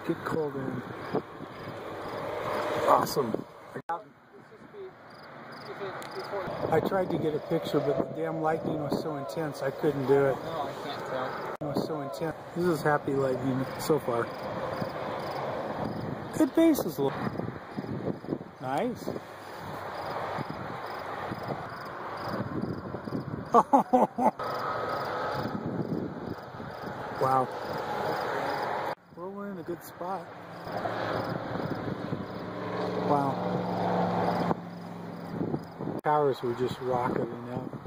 Get cold in. Awesome. I tried to get a picture, but the damn lightning was so intense I couldn't do it. No, I can't tell. It was so intense. This is happy lightning so far. Good bases. Nice. Wow. Well, we're in a good spot. Wow. Towers were just rocketing up.